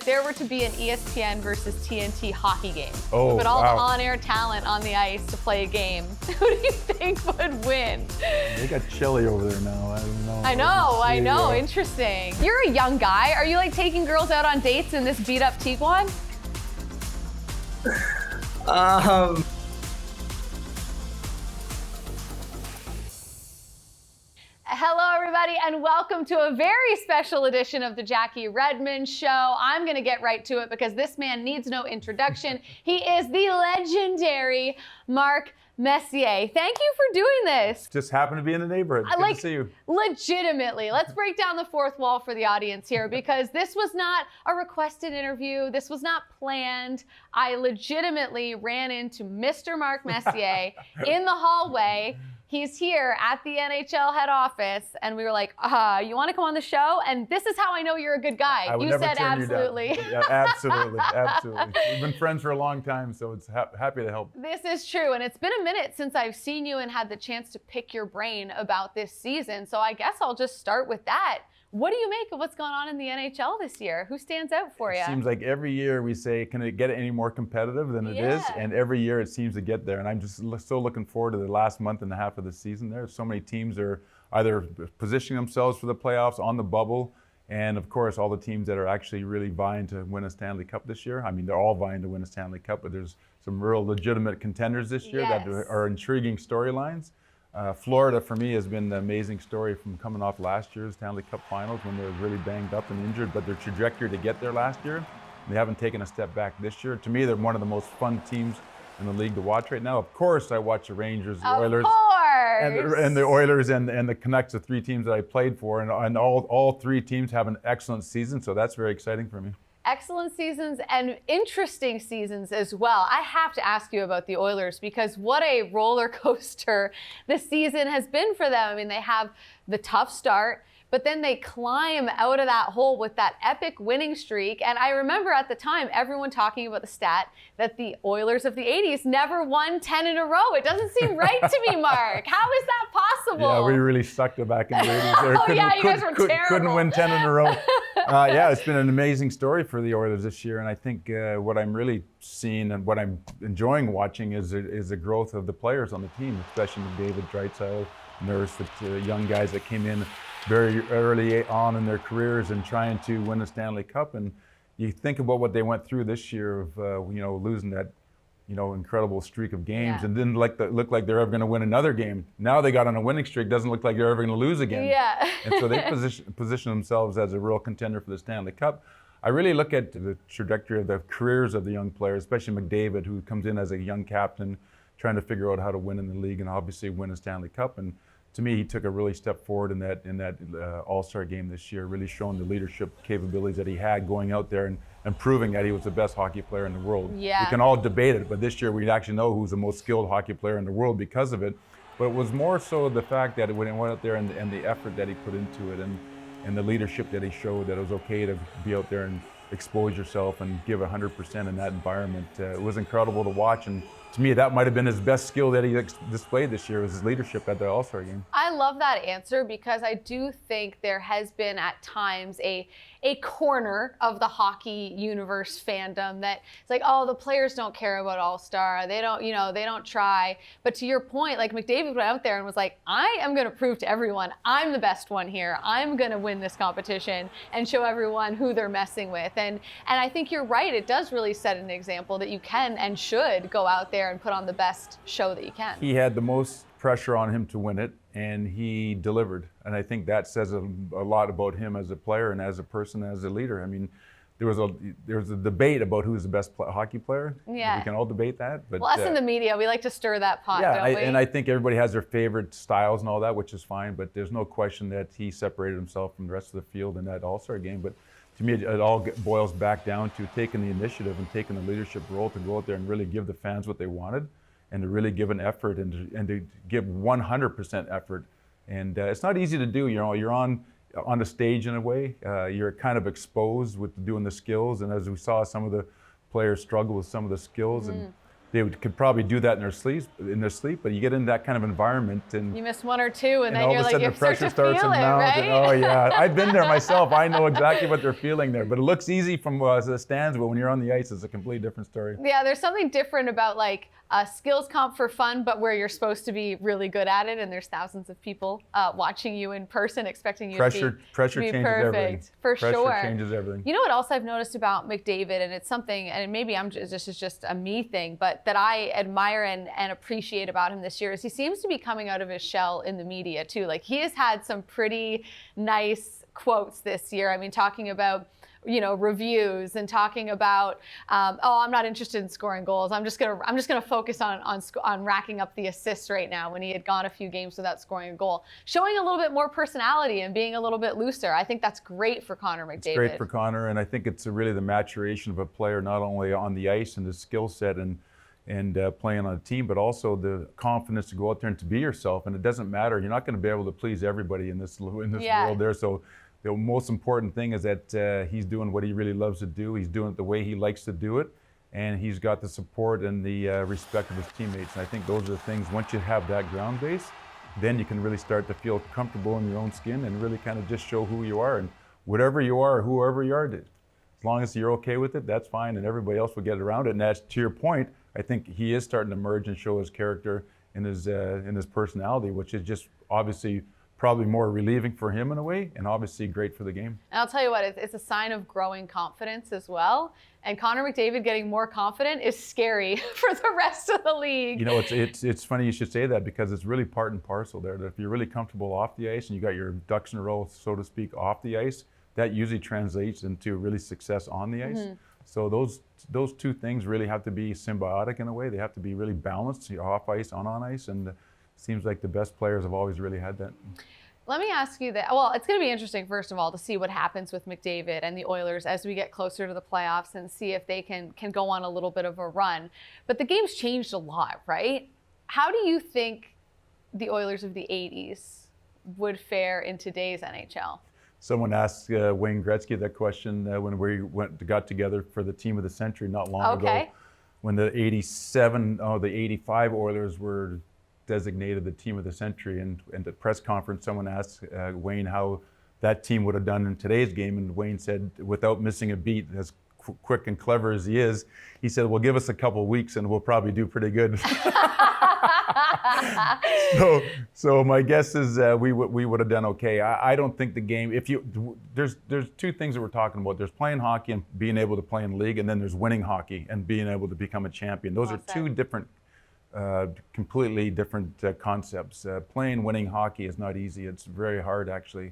if there were to be an ESPN versus TNT hockey game, Oh, put all wow. the on-air talent on the ice to play a game, who do you think would win? They got chilly over there now. I don't know. I know. Yeah. Interesting. You're a young guy. Are you like taking girls out on dates in this beat-up Tiguan? Hello, everybody, and welcome to a very special edition of the Jackie Redmond Show. I'm going to get right to it because this man needs no introduction. He is the legendary Mark Messier. Thank you for doing this. Just happened to be in the neighborhood. Good to see you. Legitimately, let's break down the fourth wall for the audience here because this was not a requested interview. This was not planned. I legitimately ran into Mr. Mark Messier in the hallway. He's here at the NHL head office, and we were like, you want to come on the show? And this is how I know you're a good guy. I would You never said turn absolutely. You down. Yeah, absolutely, absolutely. We've been friends for a long time, so it's happy to help. This is true, and it's been a minute since I've seen you and had the chance to pick your brain about this season, so I guess I'll just start with that. What do you make of what's going on in the NHL this year? Who stands out for you? It seems like every year we say, can it get any more competitive than it is? And every year it seems to get there. And I'm just so looking forward to the last month and a half of the season. There's so many teams are either positioning themselves for the playoffs, on the bubble, and of course all the teams that are actually really vying to win a Stanley Cup this year. I mean, they're all vying to win a Stanley Cup, but there's some real legitimate contenders this year that are intriguing storylines. Florida, for me, has been the amazing story from coming off last year's Stanley Cup Finals when they were really banged up and injured, but their trajectory to get there last year, they haven't taken a step back this year. To me, they're one of the most fun teams in the league to watch right now. Of course, I watch the Rangers, the Oilers, and the Oilers and the Canucks, the three teams that I played for, and all three teams have an excellent season, so that's very exciting for me. Excellent seasons and interesting seasons as well. I have to ask you about the Oilers because what a roller coaster this season has been for them. I mean, they have the tough start, but then they climb out of that hole with that epic winning streak. And I remember at the time, everyone talking about the stat that the Oilers of the 80s never won 10 in a row. It doesn't seem right to me, Mark. How is that possible? Yeah, we really sucked it back in the 80s. You guys were terrible. Couldn't win 10 in a row. Yeah, it's been an amazing story for the Oilers this year. And I think what I'm really seeing and what I'm enjoying watching is the growth of the players on the team, especially McDavid, Draisaitl, Nurse, the young guys that came in very early on in their careers and trying to win a Stanley Cup. And you think about what they went through this year of losing that incredible streak of games and didn't look like they're ever going to win another game. Now they got on a winning streak, doesn't look like they're ever going to lose again. Yeah. And so they position themselves as a real contender for the Stanley Cup. I really look at the trajectory of the careers of the young players, especially McDavid, who comes in as a young captain, trying to figure out how to win in the league and obviously win a Stanley Cup. And to me, he took a really step forward in that All-Star game this year, really showing the leadership capabilities that he had going out there and proving that he was the best hockey player in the world. Yeah. We can all debate it, but this year we actually know who's the most skilled hockey player in the world because of it. But it was more so the fact that when he went out there and the effort that he put into it and the leadership that he showed, that it was okay to be out there and expose yourself and give 100% in that environment. It was incredible to watch, and to me, that might have been his best skill that he displayed this year, was his leadership at the All-Star game. I love that answer because I do think there has been at times a corner of the hockey universe fandom that it's like, oh, the players don't care about All-Star. They don't try. But to your point, like McDavid went out there and was like, I am going to prove to everyone I'm the best one here. I'm going to win this competition and show everyone who they're messing with. And I think you're right. It does really set an example that you can and should go out there and put on the best show that you can. He had the most pressure on him to win it, and he delivered. And I think that says a lot about him as a player and as a person, as a leader. I mean, there was a debate about who's the best hockey player. Yeah. We can all debate that. But well, us in the media, we like to stir that pot, yeah, don't we? and I think everybody has their favorite styles and all that, which is fine. But there's no question that he separated himself from the rest of the field in that All-Star game. But to me, it all boils back down to taking the initiative and taking the leadership role to go out there and really give the fans what they wanted, and to really give an effort and to give 100% effort. And it's not easy to do. You're on the stage in a way. You're kind of exposed with doing the skills, and as we saw, some of the players struggle with some of the skills. And could probably do that in their sleep, but you get in that kind of environment and you miss one or two, and then all you're of a like, sudden you the start pressure to starts to feel it, mount. right? And, oh yeah, I've been there myself. I know exactly what they're feeling there. But it looks easy from the stands, but when you're on the ice, it's a completely different story. Yeah, there's something different about like a skills comp for fun, but where you're supposed to be really good at it, and there's thousands of people watching you in person, expecting you Pressure to be changes perfect. everything. For Pressure sure. changes everything. You know what else I've noticed about McDavid, and it's something, and maybe this is just a me thing, but that I admire and appreciate about him this year is he seems to be coming out of his shell in the media too. Like he has had some pretty nice quotes this year. I mean, talking about reviews and talking about, I'm not interested in scoring goals. I'm just gonna focus on racking up the assists right now. When he had gone a few games without scoring a goal, showing a little bit more personality and being a little bit looser. I think that's great for Connor McDavid. It's great for Connor, and I think it's really the maturation of a player, not only on the ice and the skill set and playing on a team, but also the confidence to go out there and to be yourself. And it doesn't matter. You're not going to be able to please everybody in this world there. So the most important thing is that he's doing what he really loves to do. He's doing it the way he likes to do it. And he's got the support and the respect of his teammates. And I think those are the things, once you have that ground base, then you can really start to feel comfortable in your own skin and really kind of just show who you are. And whatever you are, whoever you are, as long as you're okay with it, that's fine. And everybody else will get around it. And that's, to your point, I think he is starting to emerge and show his character in his personality, which is just obviously probably more relieving for him in a way, and obviously great for the game. And I'll tell you what, it's a sign of growing confidence as well. And Connor McDavid getting more confident is scary for the rest of the league. You know, it's funny you should say that, because it's really part and parcel there. That if you're really comfortable off the ice and you got your ducks in a row, so to speak, off the ice, that usually translates into really success on the ice. Mm-hmm. So those two things really have to be symbiotic in a way. They have to be really balanced, off ice, on ice, and it seems like the best players have always really had that. Let me ask you that. Well, it's going to be interesting, first of all, to see what happens with McDavid and the Oilers as we get closer to the playoffs and see if they can go on a little bit of a run. But the game's changed a lot, right? How do you think the Oilers of the 80s would fare in today's NHL? Someone asked Wayne Gretzky that question when we got together for the team of the century not long ago, when the 85 Oilers were designated the team of the century. And at the press conference, someone asked Wayne how that team would have done in today's game. And Wayne said, without missing a beat, as quick and clever as he is, he said, well, give us a couple weeks and we'll probably do pretty good. So my guess is we would have done okay. I don't think the game, there's two things that we're talking about. There's playing hockey and being able to play in league, and then there's winning hockey and being able to become a champion. Those are two different, completely different concepts. Playing winning hockey is not easy. It's very hard, actually.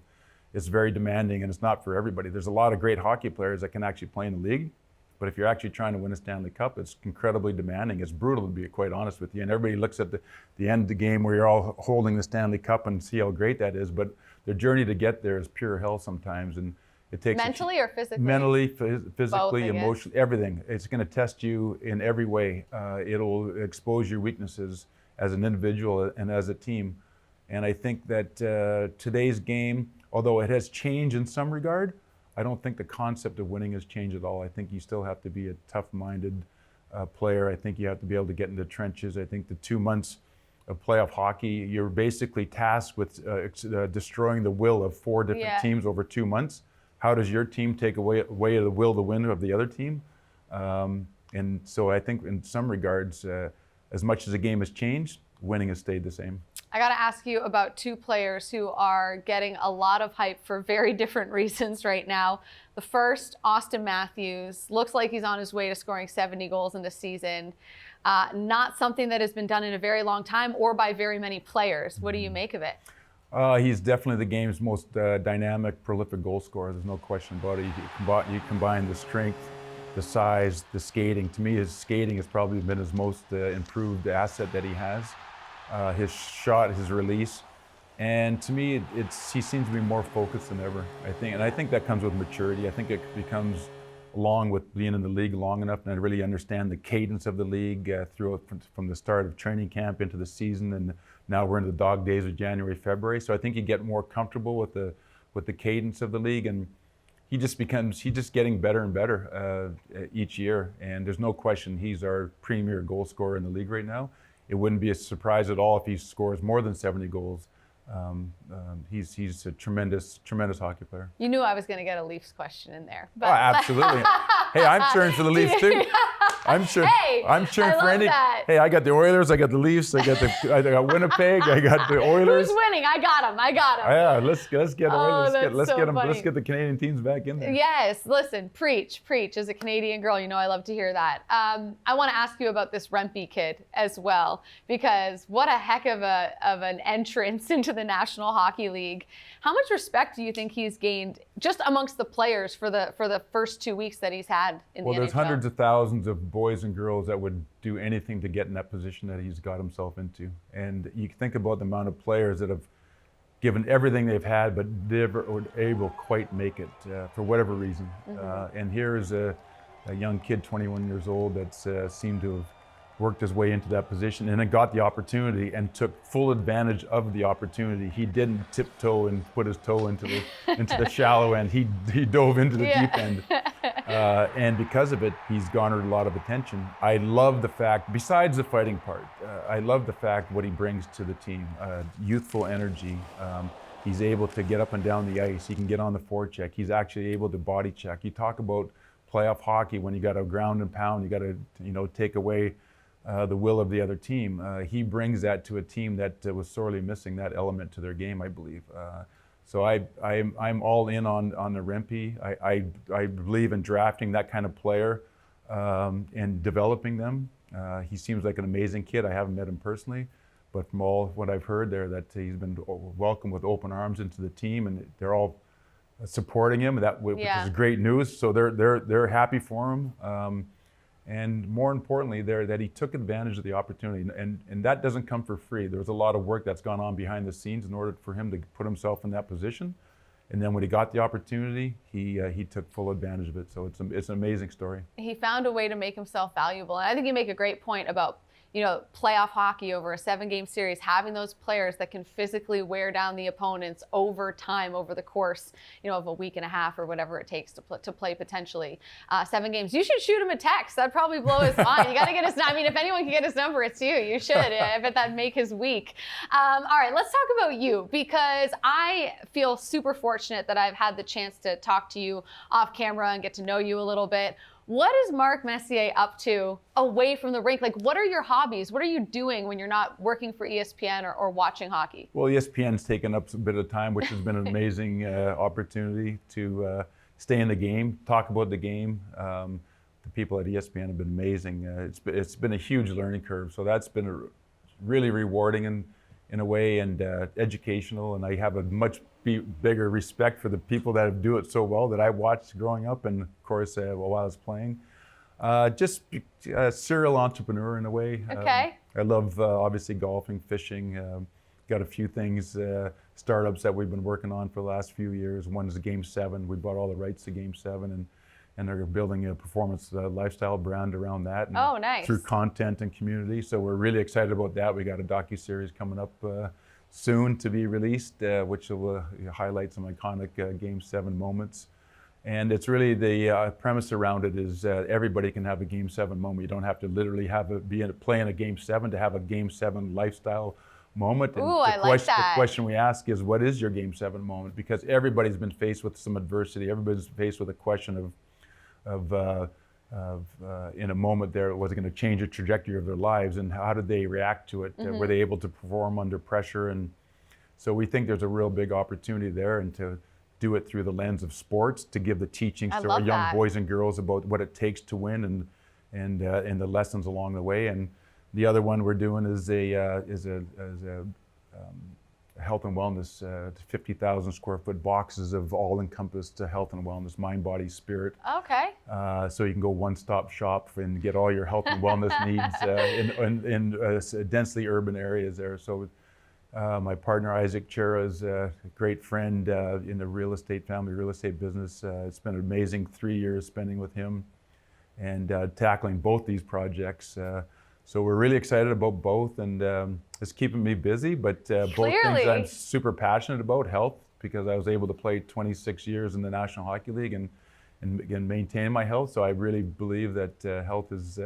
It's very demanding, and it's not for everybody. There's a lot of great hockey players that can actually play in the league, but if you're actually trying to win a Stanley Cup, it's incredibly demanding. It's brutal, to be quite honest with you. And everybody looks at the end of the game where you're all holding the Stanley Cup and see how great that is, but the journey to get there is pure hell sometimes, and it takes mentally or physically? Mentally, physically, Both, emotionally, everything. It's going to test you in every way. It'll expose your weaknesses as an individual and as a team. And I think that today's game, although it has changed in some regard, I don't think the concept of winning has changed at all. I think you still have to be a tough-minded player. I think you have to be able to get in the trenches. I think the 2 months of playoff hockey, you're basically tasked with destroying the will of 4 different teams over 2 months. How does your team take away the will to win of the other team? And so I think in some regards, as much as the game has changed, winning has stayed the same. I got to ask you about 2 players who are getting a lot of hype for very different reasons right now. The first, Austin Matthews, looks like he's on his way to scoring 70 goals in the season. Not something that has been done in a very long time or by very many players. What do you make of it? He's definitely the game's most dynamic, prolific goal scorer. There's no question about it. You combine the strength, the size, the skating. To me, his skating has probably been his most improved asset that he has. His shot, his release, and to me, he seems to be more focused than ever. I think that comes with maturity. I think it becomes, along with being in the league long enough, and I really understand the cadence of the league from the start of training camp into the season, and now we're into the dog days of January, February. So I think you get more comfortable with the cadence of the league, and he's just getting better and better each year. And there's no question he's our premier goal scorer in the league right now. It wouldn't be a surprise at all if he scores more than 70 goals. He's a tremendous hockey player. You knew I was going to get a Leafs question in there. But. Oh, absolutely. Hey, I'm cheering for the Leafs too. I'm cheering for any. That. Hey, I got the Oilers, I got the Leafs, I got Winnipeg, I got the Oilers. Who's winning? I got them. Yeah, let's get Oilers. Let's get the Canadian teams back in there. Yes, listen, preach. As a Canadian girl, you know I love to hear that. I want to ask you about this Rempe kid as well, because what a heck of an entrance into the National Hockey League. How much respect do you think he's gained just amongst the players for the first 2 weeks that he's had in the NHL? Well, there's hundreds of thousands of boys and girls that would do anything to get in that position that he's got himself into. And you think about the amount of players that have given everything they've had, but never were able to quite make it for whatever reason. And here is a young kid, 21 years old, that's seemed to have worked his way into that position and then got the opportunity and took full advantage of the opportunity. He didn't tiptoe and put his toe into the shallow end. He dove into the deep end. And because of it, he's garnered a lot of attention. I love the fact, besides the fighting part, I love the fact what he brings to the team. Youthful energy. He's able to get up and down the ice. He can get on the forecheck. He's actually able to body check. You talk about playoff hockey when you got to ground and pound, you got to take away the will of the other team. He brings that to a team that was sorely missing that element to their game, I believe. So I'm all in on the Rempe. I believe in drafting that kind of player and developing them. He seems like an amazing kid. I haven't met him personally, but from all what I've heard there, that he's been welcomed with open arms into the team, and they're all supporting him. Which is great news. So they're happy for him. And more importantly, that he took advantage of the opportunity, and that doesn't come for free. There's a lot of work that's gone on behind the scenes in order for him to put himself in that position. And then when he got the opportunity, he took full advantage of it. So it's an amazing story. He found a way to make himself valuable, and I think you make a great point about playoff hockey over a 7-game series, having those players that can physically wear down the opponents over time, over the course, of a week and a half or whatever it takes to play potentially 7 games. You should shoot him a text. That'd probably blow his mind. You got to get his. I mean, if anyone can get his number, it's you. You should. I bet that'd make his week. All right, let's talk about you, because I feel super fortunate that I've had the chance to talk to you off camera and get to know you a little bit. What is Mark Messier up to away from the rink? Like, what are your hobbies? What are you doing when you're not working for ESPN or watching hockey? Well, ESPN's taken up a bit of time, which has been an amazing opportunity to stay in the game, talk about the game. The people at ESPN have been amazing. It's been a huge learning curve, so that's been really rewarding in a way, and educational. And I have a much bigger respect for the people that do it so well that I watched growing up, and of course while I was playing. Just a serial entrepreneur in a way. Okay. I love obviously golfing, fishing. Got a few things, startups that we've been working on for the last few years. One is Game 7. We bought all the rights to Game 7, and they're building a performance lifestyle brand around that. And oh, nice. Through content and community. So we're really excited about that. We got a docuseries coming up soon to be released, which will highlight some iconic Game 7 moments. And it's really the premise around it is everybody can have a Game 7 moment. You don't have to literally play in a Game 7 to have a Game 7 lifestyle moment. And I like that. The question we ask is, what is your Game 7 moment? Because everybody's been faced with some adversity. Everybody's faced with a question of in a moment there, was it going to change the trajectory of their lives, and how did they react to it? Were they able to perform under pressure? And so we think there's a real big opportunity there, and to do it through the lens of sports, to give the teachings to our young boys and girls about what it takes to win, and the lessons along the way. And the other one we're doing is a health and wellness, 50,000 square foot boxes of all-encompassed health and wellness, mind, body, spirit. Okay. So you can go one-stop shop and get all your health and wellness needs in densely urban areas there. So my partner Isaac Chura is a great friend in the family real estate business. It's been an amazing 3 years spending with him and tackling both these projects. So we're really excited about both, and it's keeping me busy, but both things I'm super passionate about: health, because I was able to play 26 years in the National Hockey League and maintain my health. So I really believe that health is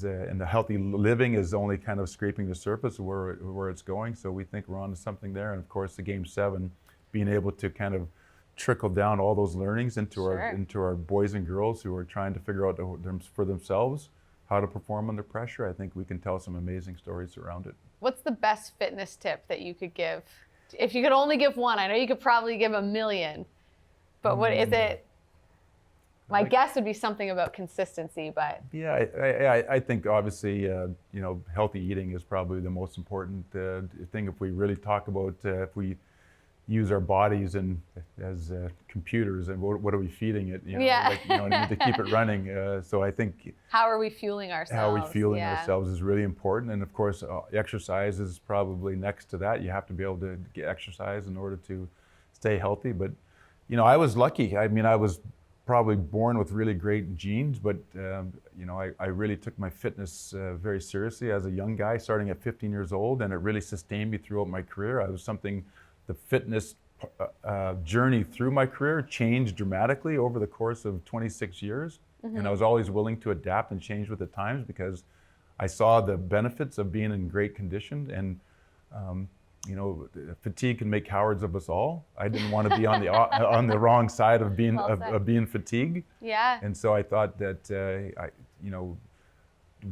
and the healthy living is only kind of scraping the surface of where it's going. So we think we're on to something there. And of course, the Game 7, being able to kind of trickle down all those learnings into our boys and girls who are trying to figure out for themselves how to perform under pressure. I think we can tell some amazing stories around it. What's the best fitness tip that you could give? If you could only give one, I know you could probably give a million, but what is it? My guess would be something about consistency, but yeah, I think obviously healthy eating is probably the most important thing. If we really talk about if we use our bodies as computers, and what are we feeding it? Need to keep it running. So I think how are we fueling ourselves? How are we fueling ourselves is really important, and of course, exercise is probably next to that. You have to be able to get exercise in order to stay healthy. But I was lucky. I mean, I was probably born with really great genes, but I really took my fitness very seriously as a young guy, starting at 15 years old, and it really sustained me throughout my career. The fitness journey through my career changed dramatically over the course of 26 years. Mm-hmm. And I was always willing to adapt and change with the times because I saw the benefits of being in great condition. And fatigue can make cowards of us all. I didn't want to be on the wrong side of being fatigued. Yeah. And so I thought that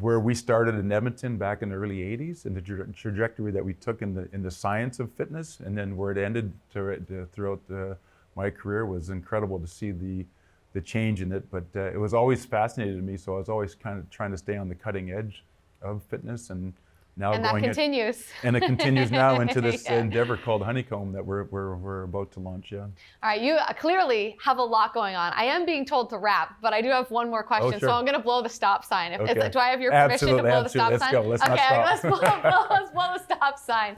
where we started in Edmonton back in the early 80s and the trajectory that we took in the science of fitness, and then where it ended throughout my career was incredible to see the change in it. But it was always fascinating to me, so I was always kind of trying to stay on the cutting edge of fitness. And that continues. And it continues now into this endeavor called Honeycomb that we're about to launch. Yeah. All right, you clearly have a lot going on. I am being told to wrap, but I do have one more question, sure. So I'm going to blow the stop sign. Okay. Do I have your permission to blow the stop sign? Let's go. Let's not stop. Let's blow the stop sign.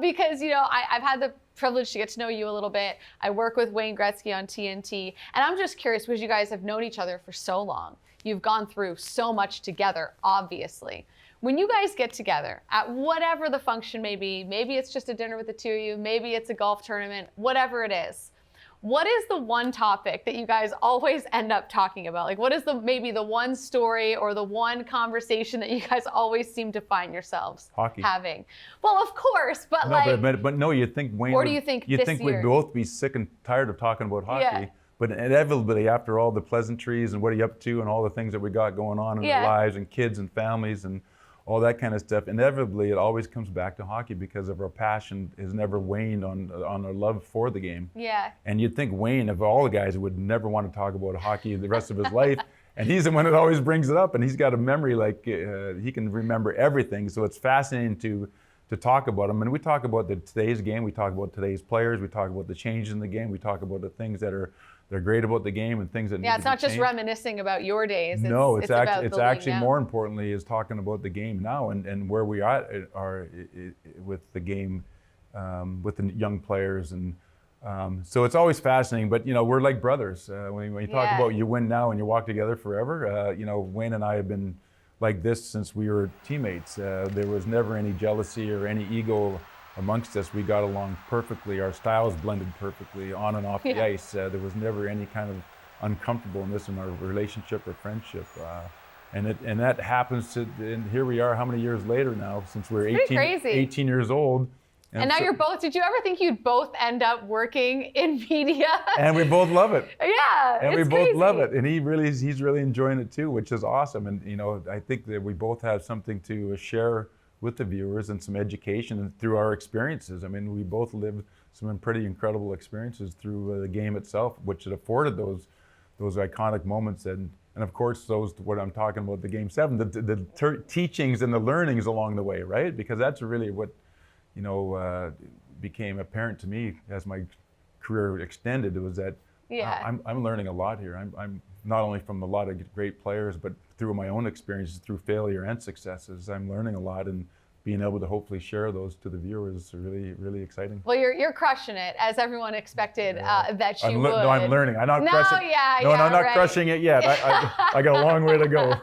Because I've had the privilege to get to know you a little bit. I work with Wayne Gretzky on TNT, and I'm just curious because you guys have known each other for so long. You've gone through so much together, obviously. When you guys get together at whatever the function may be, maybe it's just a dinner with the two of you, maybe it's a golf tournament, whatever it is, what is the one topic that you guys always end up talking about? Like, what is maybe the one story or the one conversation that you guys always seem to find yourselves having? Well, of course, but no, you think Wayne? Or do you think we'd both be sick and tired of talking about hockey? Yeah. But inevitably, after all the pleasantries and what are you up to and all the things that we got going on in our lives and kids and families and all that kind of stuff, inevitably it always comes back to hockey because of our passion has never waned on our love for the game. Yeah. And you'd think Wayne, of all the guys, would never want to talk about hockey the rest of his life. And he's the one that always brings it up, and he's got a memory like he can remember everything. So it's fascinating to talk about him. And we talk about today's game, we talk about today's players, we talk about the changes in the game, we talk about the things that are great about the game and things that need to be it's not just changed. Reminiscing about your days. No, it's actually more importantly is talking about the game now and where we are with the game, with the young players. And so it's always fascinating, but we're like brothers. When you talk about you win now and you walk together forever, Wayne and I have been like this since we were teammates. There was never any jealousy or any ego amongst us. We got along perfectly. Our styles blended perfectly on and off the ice. There was never any kind of uncomfortableness in our relationship or friendship. And that happens and here we are how many years later now since we're 18 years old. And now you're both, did you ever think you'd both end up working in media? And we both love it. Yeah, and we both love it. And he's really enjoying it too, which is awesome. And I think that we both have something to share with the viewers and some education through our experiences. I mean, we both lived some pretty incredible experiences through the game itself, which it afforded those iconic moments. And of course, what I'm talking about, the Game 7, the teachings and the learnings along the way, right? Because that's really what, became apparent to me as my career extended. It was that I'm learning a lot here. I'm not only from a lot of great players, but through my own experiences, through failure and successes, I'm learning a lot, and being able to hopefully share those to the viewers is really, really exciting. Well, you're crushing it, as everyone expected that you would. No, I'm learning. I'm not crushing. I'm not crushing it yet. I got a long way to go.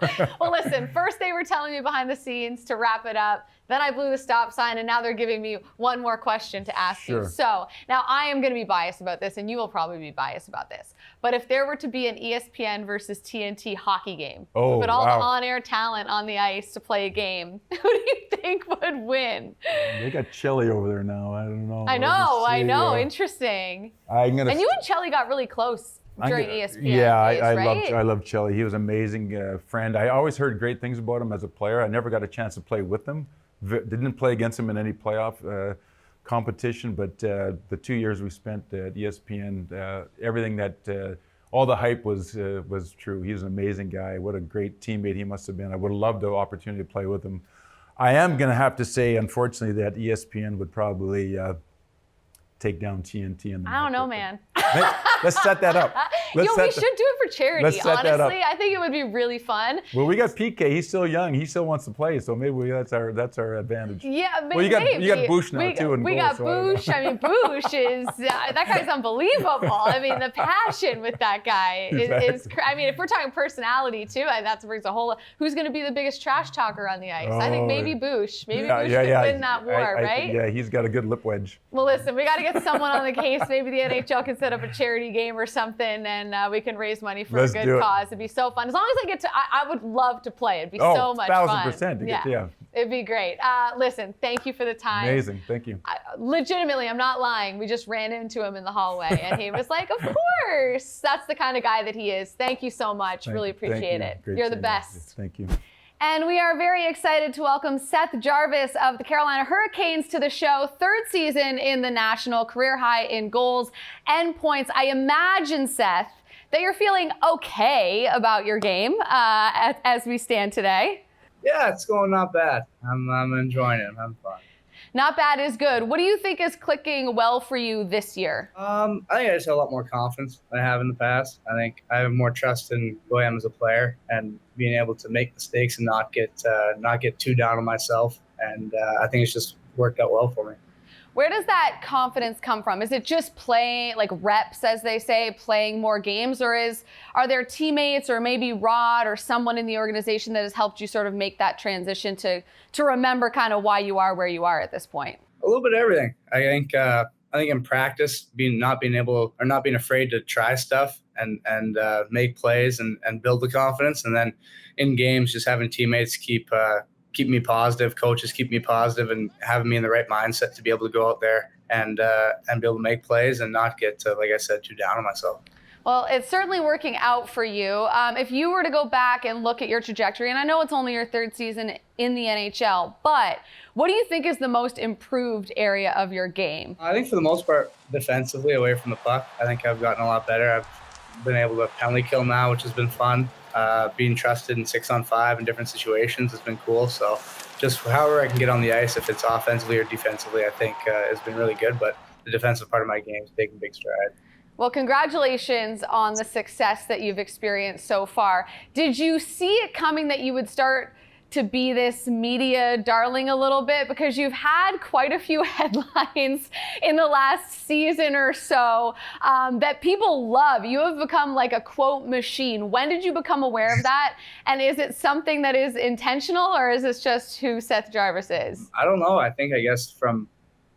Well, listen. First, they were telling me behind the scenes to wrap it up Then I blew the stop sign, and now they're giving me one more question to ask you. Sure. So now I am going to be biased about this, and you will probably be biased about this. But if there were to be an ESPN versus TNT hockey game, Oh, put all wow. the on-air talent on the ice to play a game, who do you think would win? They got Chelly over there now. I don't know. I know. Interesting. I'm gonna. And you and Chelly got really close during ESPN days, I right? love Chelly. He was an amazing friend. I always heard great things about him as a player. I never got a chance to play with him. Didn't play against him in any playoff competition, but the 2 years we spent at ESPN, everything that all the hype was true. He's an amazing guy. What a great teammate he must have been. I would have loved the opportunity to play with him. I am going to have to say, unfortunately, that ESPN would probably take down TNT. In the I don't know, matchup. man. Let's set that up. We should do it for charity. let's set that up. Honestly, I think it would be really fun. Well, we got PK. He's still young. He still wants to play, so maybe that's our advantage. Yeah, maybe. Well, you got Bush now too. We got Bush. I mean, Bush is that guy's unbelievable. I mean, the passion with that guy is. I mean, if we're talking personality too, that brings a whole. Who's going to be the biggest trash talker on the ice? I think maybe Bush. Maybe Bush could win that war, right? Yeah, he's got a good lip wedge. Well, listen, we got to get someone on the case. Maybe the NHL can set up a charity game or something, and we can raise money for a good cause. It'd be so fun. As long as I get to, I would love to play. It'd be so much fun. 1,000%. Yeah. It'd be great. Listen, thank you for the time. Amazing. Thank you. Legitimately, I'm not lying. We just ran into him in the hallway, and he was like, of course. That's the kind of guy that he is. Thank you so much. Really appreciate it. You're the best. Thank you. And we are very excited to welcome Seth Jarvis of the Carolina Hurricanes to the show. Third season in the National, career high in goals and points. I imagine, Seth, that you're feeling okay about your game as we stand today. Yeah, it's going not bad. I'm enjoying it. I'm having fun. Not bad is good. What do you think is clicking well for you this year? I think I just have a lot more confidence than I have in the past. I think I have more trust in who I am as a player and being able to make mistakes and not get too down on myself. And I think it's just worked out well for me. Where does that confidence come from? Is it just playing, like reps, as they say, playing more games, or are there teammates or maybe Rod or someone in the organization that has helped you sort of make that transition to remember kind of why you are where you are at this point? A little bit of everything. I think in practice, not being afraid to try stuff and make plays and build the confidence, and then in games just having teammates keep me positive, coaches keep me positive, and having me in the right mindset to be able to go out there and be able to make plays and not get, like I said, too down on myself. Well, it's certainly working out for you. If you were to go back and look at your trajectory, and I know it's only your third season in the NHL, but what do you think is the most improved area of your game? I think for the most part, defensively, away from the puck, I think I've gotten a lot better. I've been able to penalty kill now, which has been fun. Being trusted in 6-on-5 in different situations has been cool. So just however I can get on the ice, if it's offensively or defensively, I think has been really good. But the defensive part of my game is taking big stride. Well, congratulations on the success that you've experienced so far. Did you see it coming that you would start to be this media darling a little bit? Because you've had quite a few headlines in the last season or so that people love. You have become like a quote machine. When did you become aware of that? And is it something that is intentional, or is this just who Seth Jarvis is? I don't know. I guess from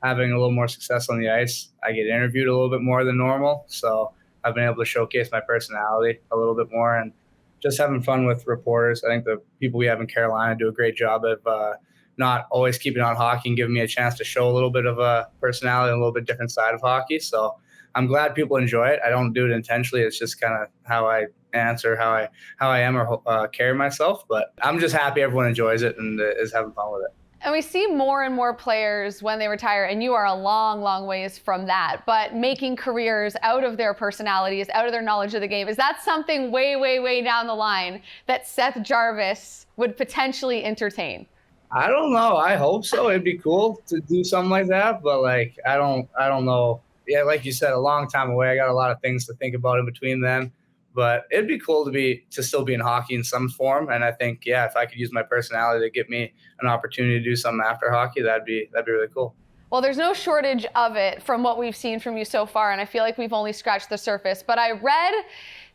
having a little more success on the ice, I get interviewed a little bit more than normal. So I've been able to showcase my personality a little bit more, and just having fun with reporters. I think the people we have in Carolina do a great job of not always keeping on hockey and giving me a chance to show a little bit of a personality and a little bit different side of hockey. So I'm glad people enjoy it. I don't do it intentionally. It's just kind of how I answer, how I am or carry myself. But I'm just happy everyone enjoys it and is having fun with it. And we see more and more players when they retire, and you are a long, long ways from that, but making careers out of their personalities, out of their knowledge of the game. Is that something way, way, way down the line that Seth Jarvis would potentially entertain? I don't know. I hope so. It'd be cool to do something like that, but like I don't know. Yeah, like you said, a long time away. I got a lot of things to think about in between then. But it'd be cool to still be in hockey in some form. And I think, yeah, if I could use my personality to get me an opportunity to do something after hockey, that'd be really cool. Well, there's no shortage of it from what we've seen from you so far, and I feel like we've only scratched the surface. But I read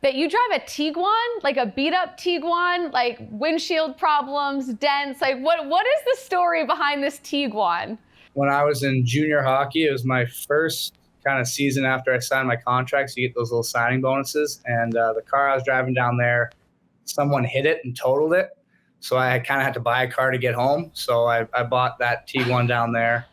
that you drive a Tiguan, like a beat up Tiguan, like windshield problems, dents. Like what is the story behind this Tiguan? When I was in junior hockey, it was my first kind of season after I signed my contract. So you get those little signing bonuses. And the car I was driving down there, someone hit it and totaled it. So I kind of had to buy a car to get home. So I bought that Tiguan down there.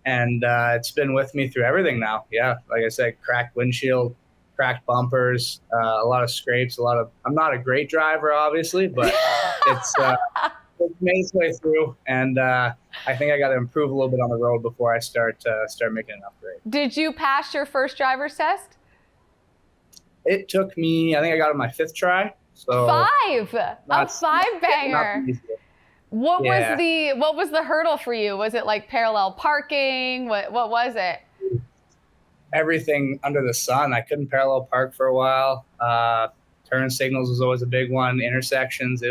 And it's been with me through everything now. Yeah, like I said, cracked windshield, cracked bumpers, a lot of scrapes, I'm not a great driver, obviously, but it's made its way through. And I think I got to improve a little bit on the road before I start making an upgrade. Did you pass your first driver's test? It took me, I think I got it my 5th try. So a 5-banger. What was the hurdle for you? Was it like parallel parking? What was it? Everything under the sun. I couldn't parallel park for a while. Turn signals was always a big one. Intersections,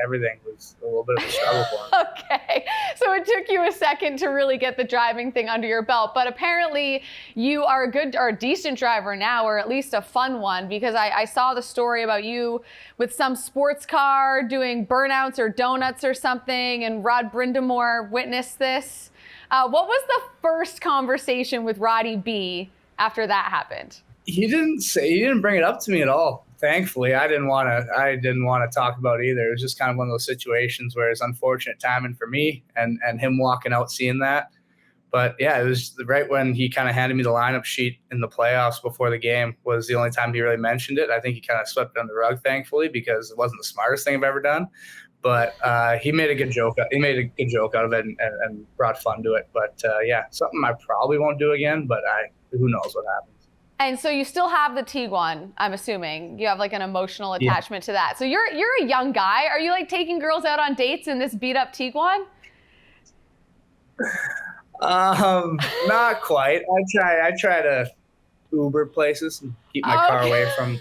everything was a little bit of a struggle for me. Okay, so it took you a second to really get the driving thing under your belt, but apparently you are a decent driver now, or at least a fun one, because I saw the story about you with some sports car doing burnouts or donuts or something, and Rod Brind'Amour witnessed this. What was the first conversation with Roddy B after that happened? He didn't bring it up to me at all. Thankfully, I didn't want to talk about it either. It was just kind of one of those situations where it's unfortunate timing for me and him walking out seeing that. But yeah, it was right when he kind of handed me the lineup sheet in the playoffs before the game was the only time he really mentioned it. I think he kind of swept it under the rug, thankfully, because it wasn't the smartest thing I've ever done. But he made a good joke. He made a good joke out of it and brought fun to it. But yeah, something I probably won't do again. But who knows what happens. And so you still have the Tiguan, I'm assuming. You have like an emotional attachment to that. So you're a young guy. Are you like taking girls out on dates in this beat up Tiguan? Not quite. I try to Uber places and keep my car away from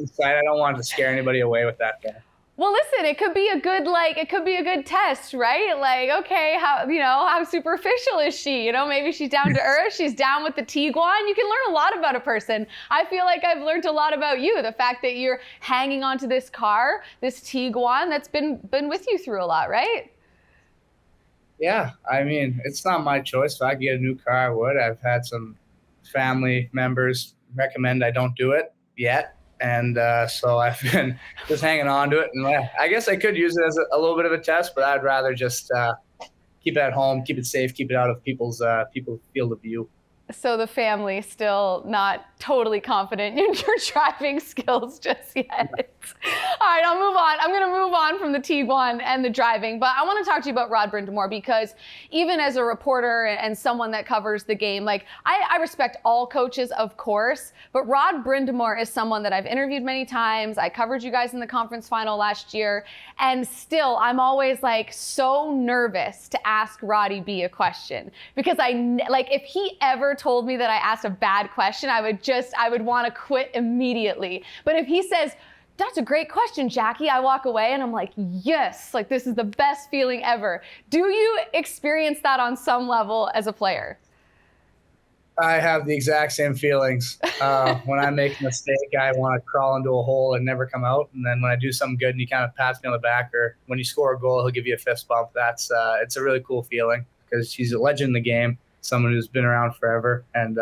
sight. I don't want to scare anybody away with that thing. Well, listen, it could be a good test, right? Like, okay, how superficial is she? Maybe she's down to earth. She's down with the Tiguan. You can learn a lot about a person. I feel like I've learned a lot about you. The fact that you're hanging onto this car, this Tiguan, that's been with you through a lot, right? Yeah, I mean, it's not my choice. If I could get a new car, I would. I've had some family members recommend I don't do it yet. And so I've been just hanging on to it. And I guess I could use it as a little bit of a test, but I'd rather just keep it at home, keep it safe, keep it out of people's field of view. So the family still not totally confident in your driving skills just yet. All right, I'll move on. I'm going to move on from the Tiguan and the driving, but I want to talk to you about Rod Brind'Amour, because even as a reporter and someone that covers the game, like I respect all coaches, of course, but Rod Brind'Amour is someone that I've interviewed many times. I covered you guys in the conference final last year, and still I'm always like so nervous to ask Roddy B a question, because if he ever told me that I asked a bad question, I would want to quit immediately. But if he says, "That's a great question, Jackie," I walk away and I'm like, yes, like this is the best feeling ever. Do you experience that on some level as a player? I have the exact same feelings. When I make a mistake, I want to crawl into a hole and never come out. And then when I do something good and he kind of pats me on the back, or when you score a goal, he'll give you a fist bump. It's a really cool feeling, because he's a legend in the game, someone who's been around forever, and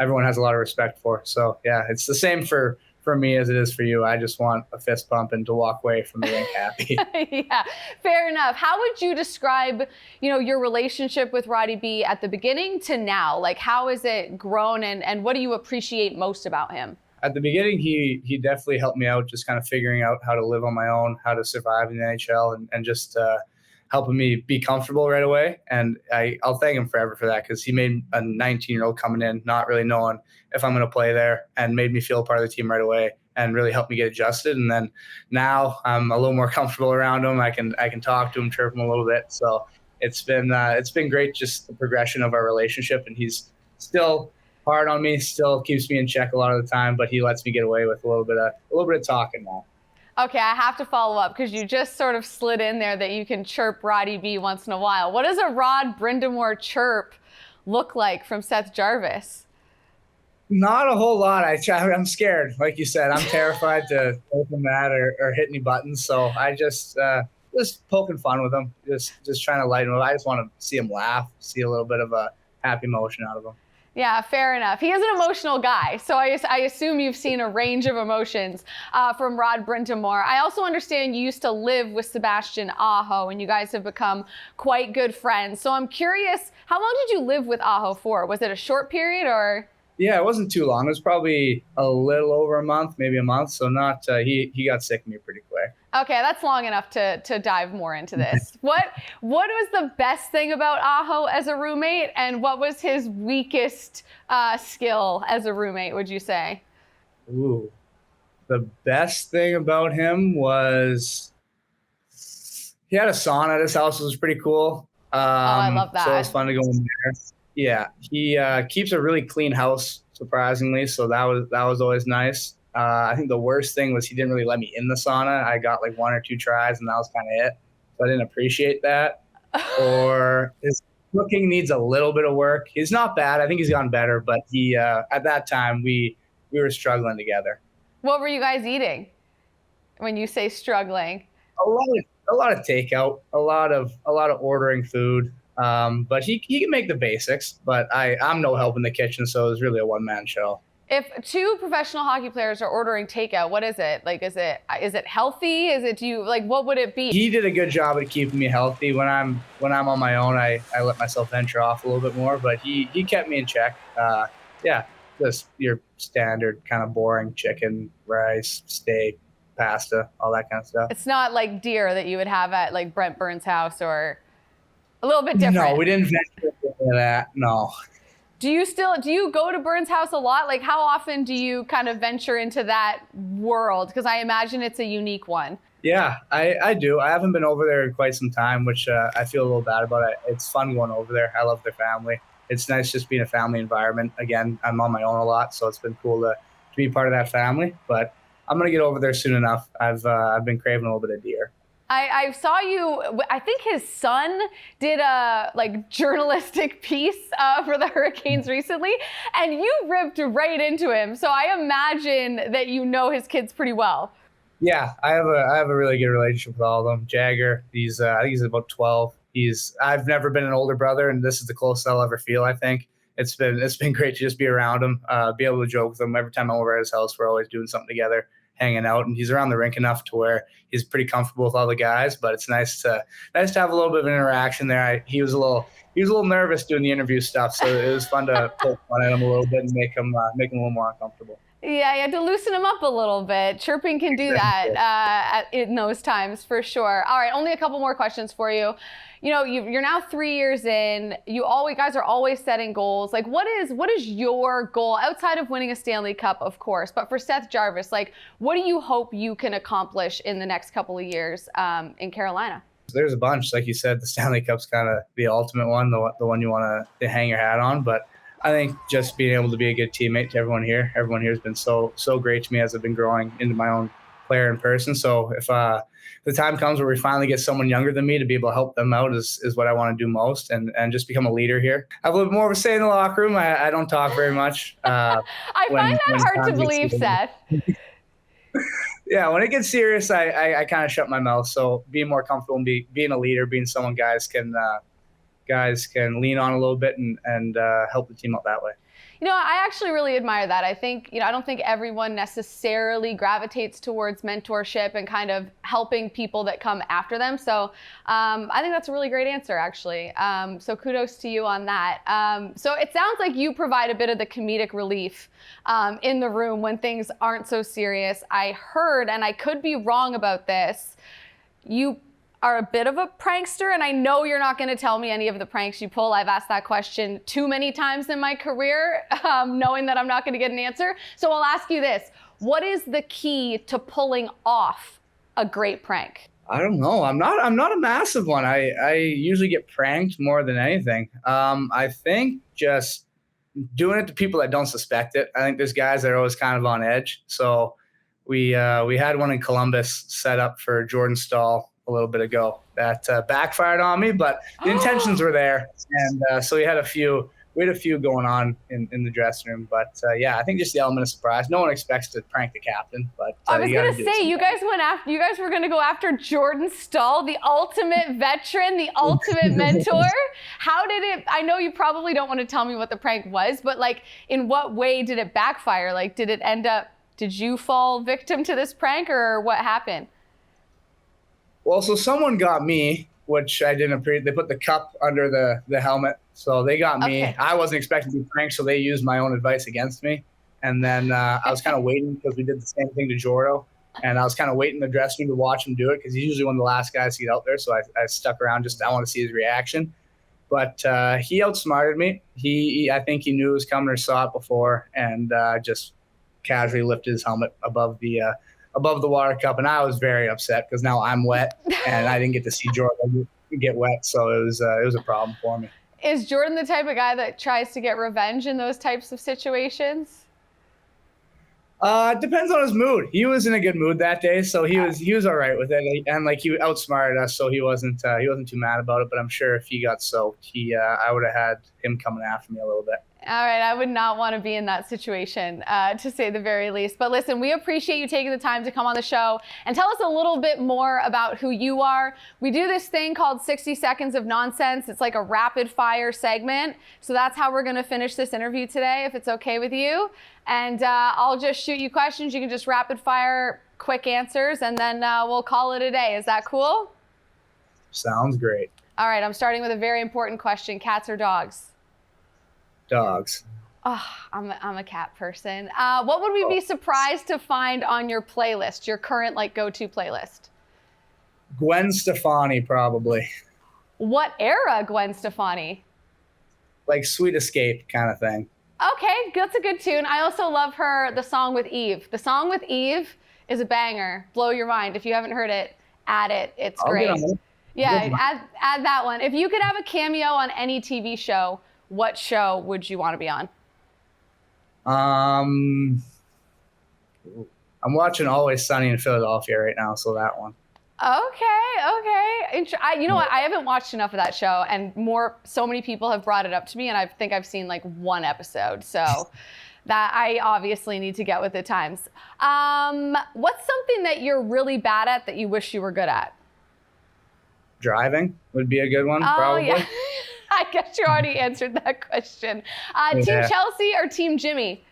everyone has a lot of respect for. So yeah, it's the same for me as it is for you. I just want a fist bump and to walk away from the rink happy. Yeah, fair enough. How would you describe, your relationship with Roddy B at the beginning to now? Like, how has it grown, and what do you appreciate most about him? At the beginning, he definitely helped me out, just kind of figuring out how to live on my own, how to survive in the NHL, and just helping me be comfortable right away. And I'll thank him forever for that, because he made a 19-year-old coming in, not really knowing if I'm going to play there, and made me feel part of the team right away and really helped me get adjusted. And then now I'm a little more comfortable around him. I can talk to him, chirp him a little bit. So it's been great, just the progression of our relationship. And he's still hard on me, still keeps me in check a lot of the time, but he lets me get away with a little bit of talking now. Okay, I have to follow up, because you just sort of slid in there that you can chirp Roddy B once in a while. What does a Rod Brind'Amour chirp look like from Seth Jarvis? Not a whole lot. I'm scared. Like you said, I'm terrified to open that or hit any buttons. So I just poking fun with him, just trying to lighten him up. I just want to see him laugh, see a little bit of a happy emotion out of him. Yeah, fair enough. He is an emotional guy, so I assume you've seen a range of emotions from Rod Brind'Amour. I also understand you used to live with Sebastian Aho, and you guys have become quite good friends. So I'm curious, how long did you live with Aho for? Was it a short period or? Yeah, it wasn't too long. It was probably a little over a month, maybe a month. So not he got sick of me pretty quick. Okay, that's long enough to dive more into this. What was the best thing about Aho as a roommate, and what was his weakest skill as a roommate, would you say? Ooh, the best thing about him was he had a sauna at his house. It was pretty cool. I love that. So it was fun to go in there. Yeah, he keeps a really clean house, surprisingly. So that was always nice. I think the worst thing was he didn't really let me in the sauna. I got like 1 or 2 tries, and that was kind of it. So I didn't appreciate that. Or his cooking needs a little bit of work. He's not bad. I think he's gotten better, but he at that time we were struggling together. What were you guys eating when you say struggling? A lot of takeout, a lot of ordering food. But he can make the basics. But I'm no help in the kitchen, so it's really a one-man show. If 2 professional hockey players are ordering takeout, what is it? Like, is it healthy? What would it be? He did a good job at keeping me healthy. When I'm on my own, I let myself venture off a little bit more, but he kept me in check. Yeah, just your standard kind of boring chicken, rice, steak, pasta, all that kind of stuff. It's not like deer that you would have at like Brent Burns' house, or a little bit different. No, we didn't venture into that. No. Do you go to Burns' house a lot? Like, how often do you kind of venture into that world? Because I imagine it's a unique one. Yeah, I do. I haven't been over there in quite some time, which I feel a little bad about. It's fun going over there. I love their family. It's nice just being a family environment. Again, I'm on my own a lot, so it's been cool to be part of that family. But I'm going to get over there soon enough. I've been craving a little bit of deer. I saw you, I think his son did a journalistic piece for the Hurricanes recently, and you ripped right into him. So I imagine that you know his kids pretty well. Yeah, I have a really good relationship with all of them. Jagger, I think he's about 12. I've never been an older brother, and this is the closest I'll ever feel. I think it's been great to just be around him, be able to joke with him. Every time I'm over at his house, we're always doing something together, hanging out, and he's around the rink enough to where he's pretty comfortable with all the guys. But it's nice to have a little bit of an interaction there. He was a little nervous doing the interview stuff, so it was fun to poke fun at him a little bit and make him a little more uncomfortable. Yeah, you had to loosen him up a little bit. Chirping can do that in those times for sure. All right, only a couple more questions for you. You know, you're now 3 years in. You guys are always setting goals. Like, what is your goal outside of winning a Stanley Cup, of course? But for Seth Jarvis, what do you hope you can accomplish in the next couple of years in Carolina? There's a bunch, like you said. The Stanley Cup's kind of the ultimate one, the one you want to hang your hat on. But I think just being able to be a good teammate to everyone here. Everyone here has been so great to me as I've been growing into my own player in person. So if the time comes where we finally get someone younger than me to be able to help them out is what I want to do most, and just become a leader here. I have a little more of a say in the locker room. I don't talk very much. I find that hard to believe, Seth. Yeah, when it gets serious, I kind of shut my mouth. So being more comfortable and being a leader, being someone guys can lean on a little bit and help the team out that way. You know, I actually really admire that. I think, I don't think everyone necessarily gravitates towards mentorship and kind of helping people that come after them. So I think that's a really great answer, actually. So kudos to you on that. So it sounds like you provide a bit of the comedic relief in the room when things aren't so serious. I heard, and I could be wrong about this, you are a bit of a prankster, and I know you're not going to tell me any of the pranks you pull. I've asked that question too many times in my career, knowing that I'm not going to get an answer. So I'll ask you this. What is the key to pulling off a great prank? I don't know. I'm not a massive one. I usually get pranked more than anything. I think just doing it to people that don't suspect it. I think there's guys that are always kind of on edge. So we had one in Columbus set up for Jordan Staal a little bit ago that backfired on me, but the intentions were there. And so we had a few had a few going on in the dressing room, but yeah, I think just the element of surprise. No one expects to prank the captain, but I was gonna say you guys were gonna go after Jordan Staal, the ultimate veteran, the ultimate mentor. How did it? I know you probably don't want to tell me what the prank was, but like, in what way did it backfire? Like, did it end up? Did you fall victim to this prank, or what happened? Well, so someone got me, which I didn't appreciate. They put the cup under the helmet, so they got me. Okay. I wasn't expecting to be pranked, so they used my own advice against me. And then I was kind of waiting because we did the same thing to Jordo, and I was kind of waiting in the dressing room to watch him do it because he's usually one of the last guys to get out there. So I stuck around I want to see his reaction. But he outsmarted me. I think he knew it was coming or saw it before, and just casually lifted his helmet above the water cup, and I was very upset because now I'm wet and I didn't get to see Jordan get wet, so it was a problem for me. Is Jordan the type of guy that tries to get revenge in those types of situations? It depends on his mood. He was in a good mood that day, so he was all right with it, and like he outsmarted us, so he wasn't too mad about it. But I'm sure if he got soaked, I would have had him coming after me a little bit. All right, I would not want to be in that situation, to say the very least. But listen, we appreciate you taking the time to come on the show and tell us a little bit more about who you are. We do this thing called 60 Seconds of Nonsense. It's like a rapid fire segment. So that's how we're going to finish this interview today, if it's okay with you. And I'll just shoot you questions. You can just rapid fire quick answers, and then we'll call it a day. Is that cool? Sounds great. All right, I'm starting with a very important question. Cats or dogs? Dogs. Oh, I'm a cat person. What would we be surprised to find on your playlist, your current like go-to playlist? Gwen Stefani, probably. What era Gwen Stefani? Like Sweet Escape kind of thing. Okay, that's a good tune. I also love the song with Eve. The song with Eve is a banger. Blow your mind. If you haven't heard it, add it. It's great. Yeah, add that one. If you could have a cameo on any TV show, what show would you want to be on? I'm watching Always Sunny in Philadelphia right now, so that one. Okay. You know what? I haven't watched enough of that show, and so many people have brought it up to me, and I think I've seen like one episode. So that I obviously need to get with the times. What's something that you're really bad at that you wish you were good at? Driving would be a good one, probably. Yeah. I guess you already answered that question. Team Chelsea or Team Jimmy?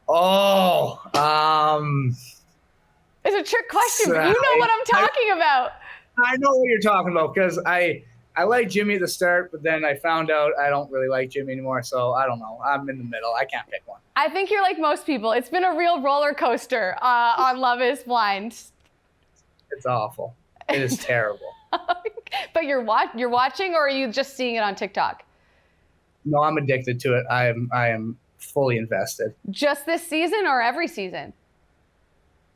Oh, it's a trick question, but you know what I'm talking about. I know what you're talking about because I liked Jimmy at the start, but then I found out I don't really like Jimmy anymore. So I don't know. I'm in the middle. I can't pick one. I think you're like most people. It's been a real roller coaster on Love is Blind. It's awful. It is terrible. But you're watching, or are you just seeing it on TikTok? No, I'm addicted to it. I am fully invested. Just this season or every season?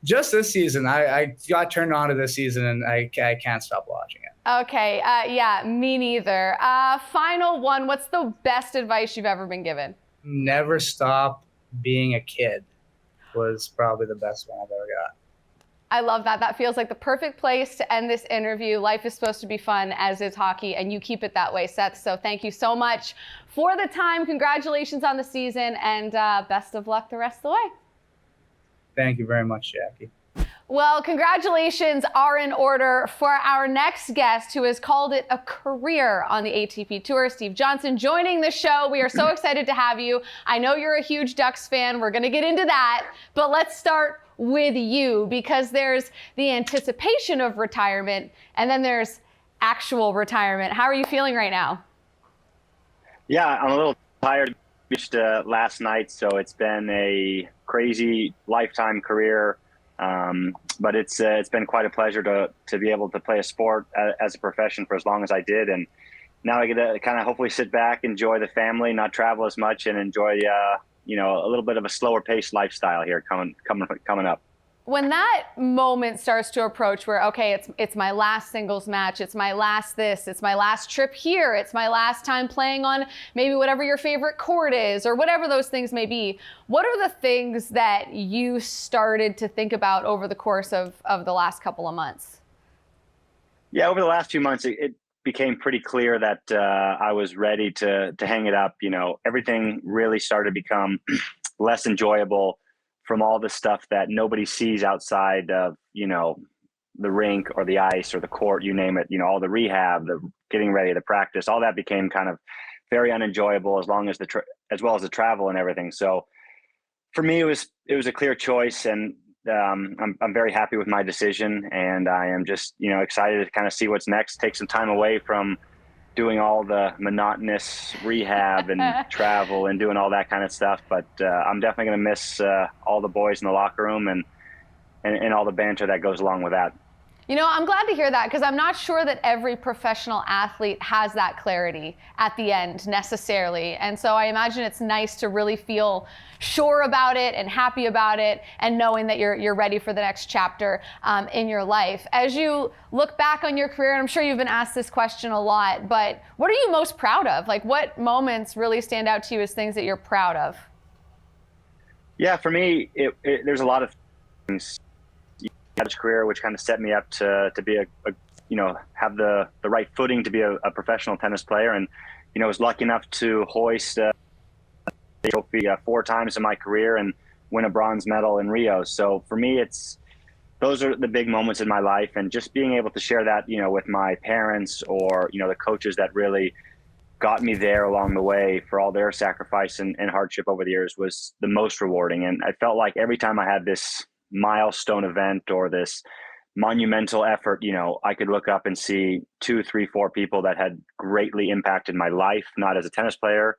Just this season. I got turned on to this season, and I can't stop watching it. Okay. Yeah, me neither. Final one. What's the best advice you've ever been given? Never stop being a kid was probably the best one I've ever got. I love that. That feels like the perfect place to end this interview. Life is supposed to be fun, as is hockey, and you keep it that way, Seth. So thank you so much for the time. Congratulations on the season, and best of luck the rest of the way. Thank you very much, Jackie. Well, congratulations are in order for our next guest, who has called it a career on the ATP Tour, Steve Johnson, joining the show. We are so excited to have you. I know you're a huge Ducks fan. We're going to get into that, but let's start with you, because there's the anticipation of retirement and then there's actual retirement. How are you feeling right now? Yeah, I'm a little tired. Reached last night, so it's been a crazy lifetime career. But it's been quite a pleasure to be able to play a sport as a profession for as long as I did, and now I get to kind of hopefully sit back, enjoy the family, not travel as much, and enjoy a little bit of a slower paced lifestyle here coming up. When that moment starts to approach where, okay, it's my last singles match, it's my last this, it's my last trip here, it's my last time playing on maybe whatever your favorite court is, or whatever those things may be, what are the things that you started to think about over the course of the last couple of months? Yeah, over the last few months, became pretty clear that I was ready to hang it up, everything really started to become less enjoyable from all the stuff that nobody sees outside of, the rink or the ice or the court, you name it, all the rehab, the getting ready, the practice, all that became kind of very unenjoyable as long as as well as the travel and everything. So for me, it was a clear choice, and I'm very happy with my decision, and I am just, excited to kind of see what's next, take some time away from doing all the monotonous rehab and travel and doing all that kind of stuff. But I'm definitely going to miss all the boys in the locker room and all the banter that goes along with that. I'm glad to hear that, because I'm not sure that every professional athlete has that clarity at the end necessarily. And so I imagine it's nice to really feel sure about it and happy about it, and knowing that you're ready for the next chapter in your life. As you look back on your career, and I'm sure you've been asked this question a lot, but what are you most proud of? Like, what moments really stand out to you as things that you're proud of? Yeah, for me, there's a lot of things. College career, which kind of set me up to be have the right footing to be a professional tennis player, and was lucky enough to hoist the trophy 4 times in my career and win a bronze medal in Rio. So for me, those are the big moments in my life, and just being able to share that with my parents or the coaches that really got me there along the way for all their sacrifice and hardship over the years was the most rewarding. And I felt like every time I had this milestone event or this monumental effort, I could look up and see 2, 3, 4 people that had greatly impacted my life, not as a tennis player,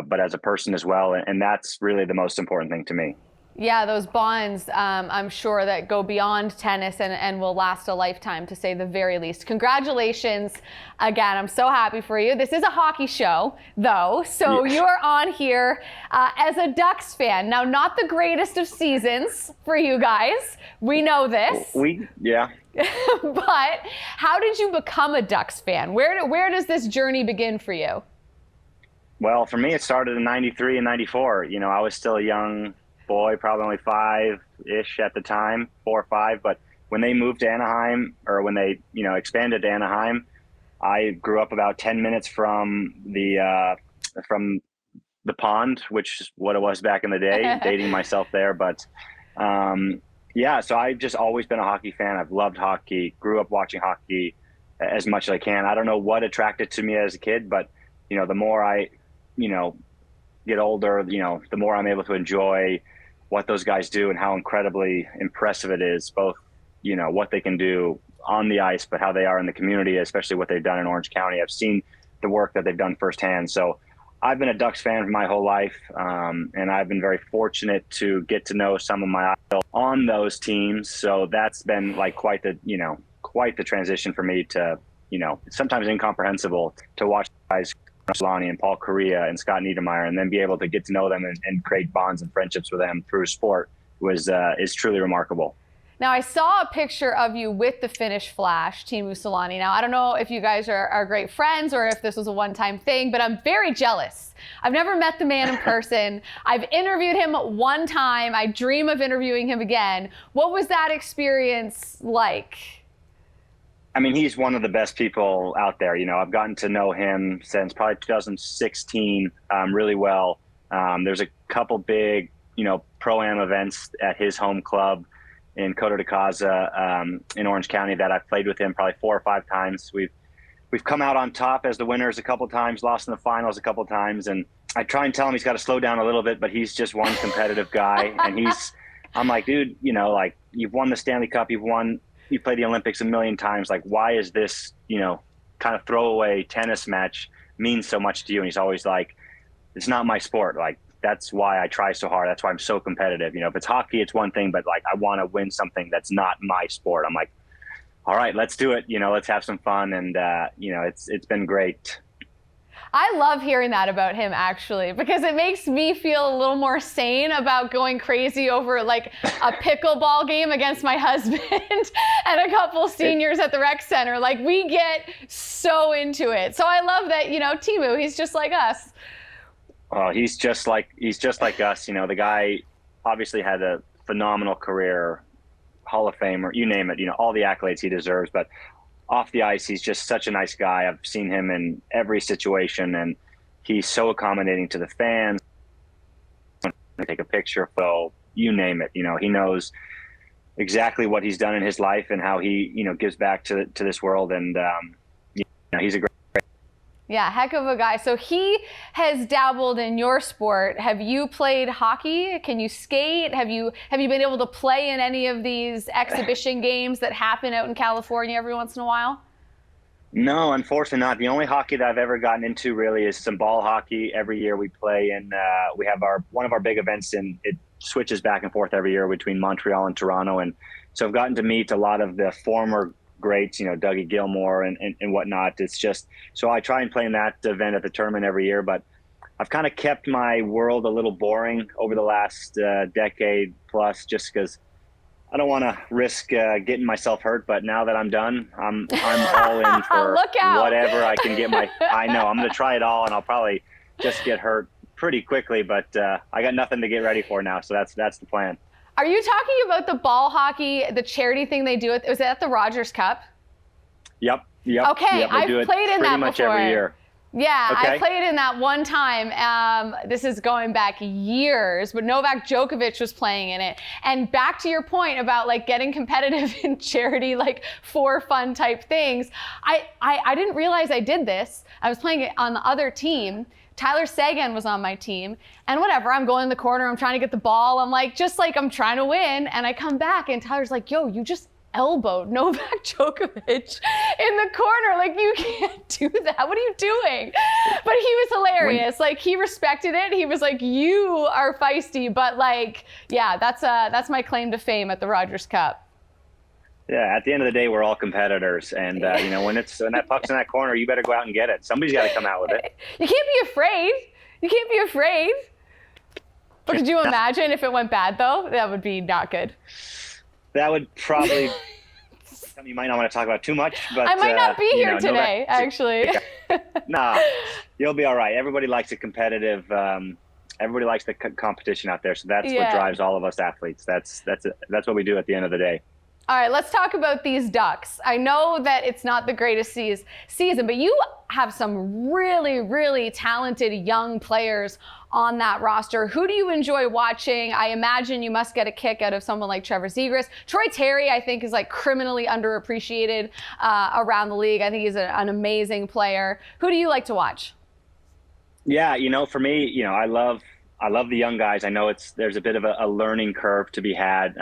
but as a person as well. And that's really the most important thing to me. Yeah, those bonds, I'm sure, that go beyond tennis and will last a lifetime, to say the very least. Congratulations again. I'm so happy for you. This is a hockey show, though, so you're on here as a Ducks fan. Now, not the greatest of seasons for you guys. We know this. Yeah. But how did you become a Ducks fan? Where does this journey begin for you? Well, for me, it started in 93 and 94. I was still a young boy, probably only 5-ish at the time, 4 or 5. But when they moved to Anaheim, or when they, expanded to Anaheim, I grew up about 10 minutes from the pond, which is what it was back in the day, dating myself there. But so I've just always been a hockey fan. I've loved hockey, grew up watching hockey as much as I can. I don't know what attracted to me as a kid, but, the more I, get older, the more I'm able to enjoy what those guys do and how incredibly impressive it is, both, what they can do on the ice, but how they are in the community, especially what they've done in Orange County. I've seen the work that they've done firsthand. So I've been a Ducks fan for my whole life, and I've been very fortunate to get to know some of my idols on those teams. So that's been like quite the transition for me to, sometimes incomprehensible to watch guys Solani and Paul Correa and Scott Niedermayer, and then be able to get to know them and create bonds and friendships with them through sport is truly remarkable. Now, I saw a picture of you with the Finnish Flash, Teemu Selanne. Now, I don't know if you guys are great friends or if this was a one-time thing, but I'm very jealous. I've never met the man in person. I've interviewed him one time. I dream of interviewing him again. What was that experience like? I mean, he's one of the best people out there. I've gotten to know him since probably 2016 really well. There's a couple big, pro-am events at his home club in Coto de Caza in Orange County that I've played with him probably 4 or 5 times. We've come out on top as the winners a couple times, lost in the finals a couple times. And I try and tell him he's got to slow down a little bit, but he's just one competitive guy. And I'm like, dude, like, you've won the Stanley Cup, you play the Olympics a million times. Like, why is this, kind of throwaway tennis match mean so much to you? And he's always like, it's not my sport. Like, that's why I try so hard. That's why I'm so competitive. If it's hockey, it's one thing, but like, I want to win something that's not my sport. I'm like, all right, let's do it. Let's have some fun. And, it's been great. I love hearing that about him, actually, because it makes me feel a little more sane about going crazy over like a pickleball game against my husband and a couple seniors at the rec center. Like, we get so into it. So I love that, Teemu, he's just like us. Oh, he's just like us. The guy obviously had a phenomenal career, Hall of Famer, you name it, all the accolades he deserves. But off the ice, he's just such a nice guy. I've seen him in every situation, and he's so accommodating to the fans. Take a picture, so you name it. He knows exactly what he's done in his life and how he, gives back to this world. And he's a great. Yeah, heck of a guy. So he has dabbled in your sport. Have you played hockey? Can you skate? Have you been able to play in any of these exhibition games that happen out in California every once in a while? No, unfortunately not. The only hockey that I've ever gotten into really is some ball hockey. Every year we play, and we have one of our big events, and it switches back and forth every year between Montreal and Toronto. And so I've gotten to meet a lot of the former greats, Dougie Gilmore and whatnot. It's just, so I try and play in that event at the tournament every year, but I've kind of kept my world a little boring over the last decade plus, just because I don't want to risk getting myself hurt. But now that I'm done, I'm all in for whatever I can get I know I'm going to try it all, and I'll probably just get hurt pretty quickly, but I got nothing to get ready for now. So that's the plan. Are you talking about the ball hockey, the charity thing they do? Was that the Rogers Cup? Yep. Okay, yep, I've played in that pretty much before. every year. Yeah, Okay. I played in that one time. This is going back years, but Novak Djokovic was playing in it. And back to your point about like getting competitive in charity, like for fun type things. I didn't realize I did this. I was playing it on the other team. Tyler Sagan was on my team, and whatever, I'm going in the corner, I'm trying to get the ball, I'm trying to win, and I come back, and Tyler's like, yo, you just elbowed Novak Djokovic in the corner, like, you can't do that, what are you doing? But he was hilarious, like, he respected it, he was like, you are feisty, but like, yeah, that's my claim to fame at the Rogers Cup. Yeah, at the end of the day, we're all competitors, and when that puck's in that corner, you better go out and get it. Somebody's got to come out with it. You can't be afraid. You can't be afraid. But could you imagine if it went bad though? That would be not good. That would probably something you might not want to talk about too much. But I might not be here today, actually. Nah, you'll be all right. Everybody likes a competitive. Everybody likes the competition out there, so that's what drives all of us athletes. That's what we do at the end of the day. All right, let's talk about these Ducks. I know that it's not the greatest season, but you have some really, really talented young players on that roster. Who do you enjoy watching? I imagine you must get a kick out of someone like Trevor Zegras. Troy Terry, I think, is like criminally underappreciated around the league. I think he's an amazing player. Who do you like to watch? Yeah, for me, I love the young guys. I know there's a bit of a learning curve to be had.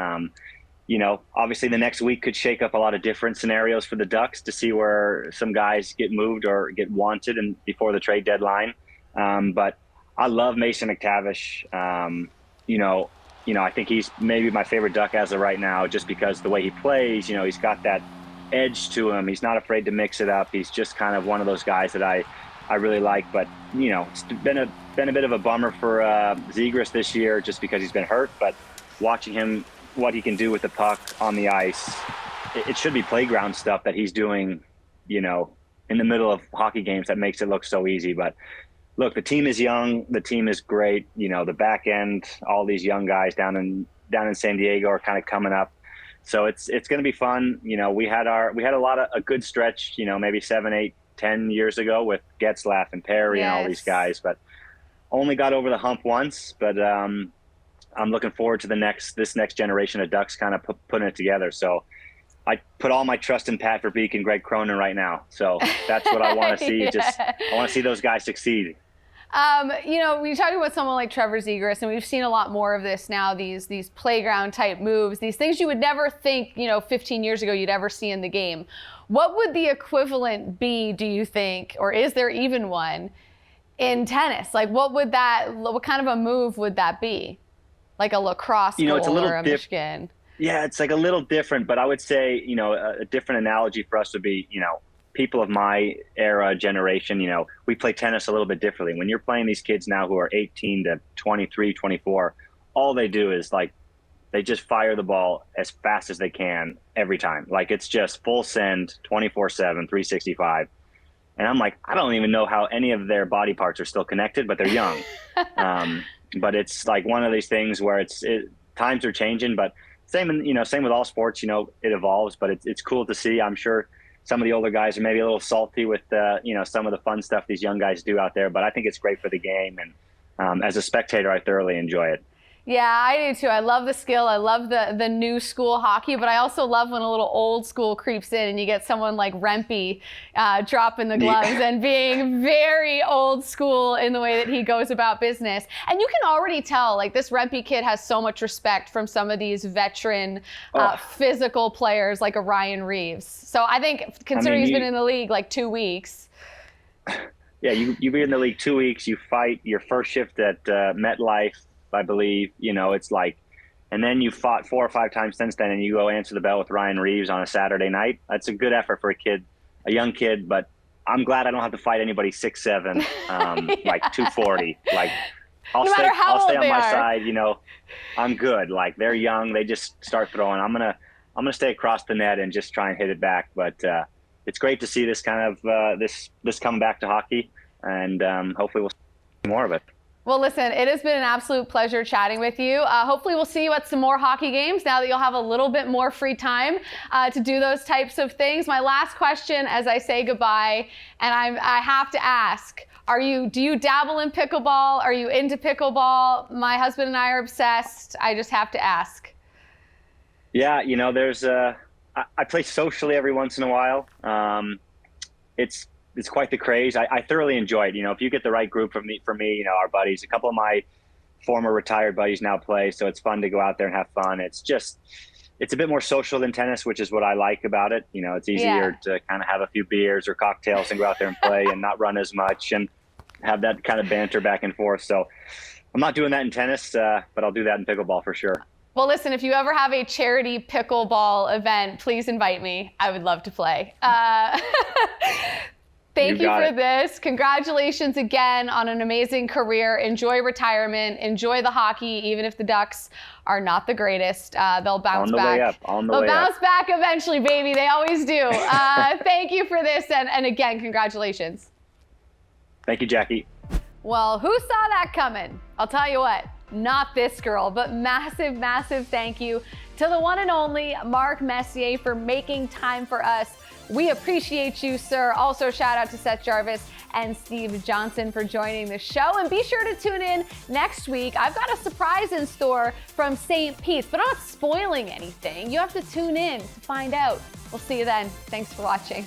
Obviously the next week could shake up a lot of different scenarios for the Ducks to see where some guys get moved or get wanted before the trade deadline. But I love Mason McTavish. I think he's maybe my favorite Duck as of right now, just because the way he plays, he's got that edge to him. He's not afraid to mix it up. He's just kind of one of those guys that I really like. But, it's been a bit of a bummer for Zegras this year just because he's been hurt. But watching him, what he can do with the puck on the ice, it should be playground stuff that he's doing, in the middle of hockey games that makes it look so easy. But look, the team is young. The team is great. The back end, all these young guys down in San Diego are kind of coming up. So it's going to be fun. We had a good stretch, maybe 7, 8, 10 years ago with Getzlaf and Perry and all these guys, but only got over the hump once. But I'm looking forward to this next generation of Ducks kind of putting it together. So I put all my trust in Pat Verbeek and Greg Cronin right now. So that's what I want to see. I want to see those guys succeed. We talk about someone like Trevor Zegras, and we've seen a lot more of this now, these playground type moves, these things you would never think, 15 years ago you'd ever see in the game. What would the equivalent be, do you think, or is there even one in tennis? Like what kind of a move would that be? Like a lacrosse goal it's a little or a Michigan? Yeah, it's like a little different, but I would say, a different analogy for us would be, people of my era, generation, we play tennis a little bit differently. When you're playing these kids now who are 18 to 23, 24, all they do is they just fire the ball as fast as they can every time. Like it's just full send, 24/7, 365. And I'm like, I don't even know how any of their body parts are still connected, but they're young. But it's like one of these things where times are changing, but same with all sports, it evolves, but it's cool to see. I'm sure some of the older guys are maybe a little salty with some of the fun stuff these young guys do out there. But I think it's great for the game, and as a spectator, I thoroughly enjoy it. Yeah, I do too. I love the skill. I love the new school hockey, but I also love when a little old school creeps in and you get someone like Rempe dropping the gloves and being very old school in the way that he goes about business. And you can already tell, like, this Rempe kid has so much respect from some of these veteran physical players like a Ryan Reeves. So I think, considering he's been in the league like 2 weeks. Yeah, you've been in the league 2 weeks. You fight your first shift at MetLife, I believe. It's like, and then you fought 4 or 5 times since then, and you go answer the bell with Ryan Reeves on a Saturday night. That's a good effort for a young kid, but I'm glad I don't have to fight anybody 6'7", like 240. Like, I'll stay on my side. I'm good. Like, they're young. They just start throwing. I'm gonna stay across the net and just try and hit it back. But it's great to see this kind of this come back to hockey, and hopefully we'll see more of it. Well, listen, it has been an absolute pleasure chatting with you. Hopefully we'll see you at some more hockey games now that you'll have a little bit more free time to do those types of things. My last question as I say goodbye, and I have to ask, do you dabble in pickleball? Are you into pickleball? My husband and I are obsessed. I just have to ask. Yeah, I play socially every once in a while. It's quite the craze. I thoroughly enjoy it. If you get the right group for me, our buddies, a couple of my former retired buddies now play, so it's fun to go out there and have fun. It's a bit more social than tennis, which is what I like about it. It's easier to kind of have a few beers or cocktails and go out there and play and not run as much and have that kind of banter back and forth. So I'm not doing that in tennis, but I'll do that in pickleball for sure. Well, listen, if you ever have a charity pickleball event, please invite me. I would love to play. Thank you for this. Congratulations again on an amazing career. Enjoy retirement. Enjoy the hockey, even if the Ducks are not the greatest. They'll bounce back. They'll bounce back eventually, baby. They always do. Thank you for this. And again, congratulations. Thank you, Jackie. Well, who saw that coming? I'll tell you what, not this girl, but massive, massive thank you to the one and only Mark Messier for making time for us. We appreciate you, sir. Also, shout out to Seth Jarvis and Steve Johnson for joining the show. And be sure to tune in next week. I've got a surprise in store from St. Pete's, but I'm not spoiling anything. You have to tune in to find out. We'll see you then. Thanks for watching.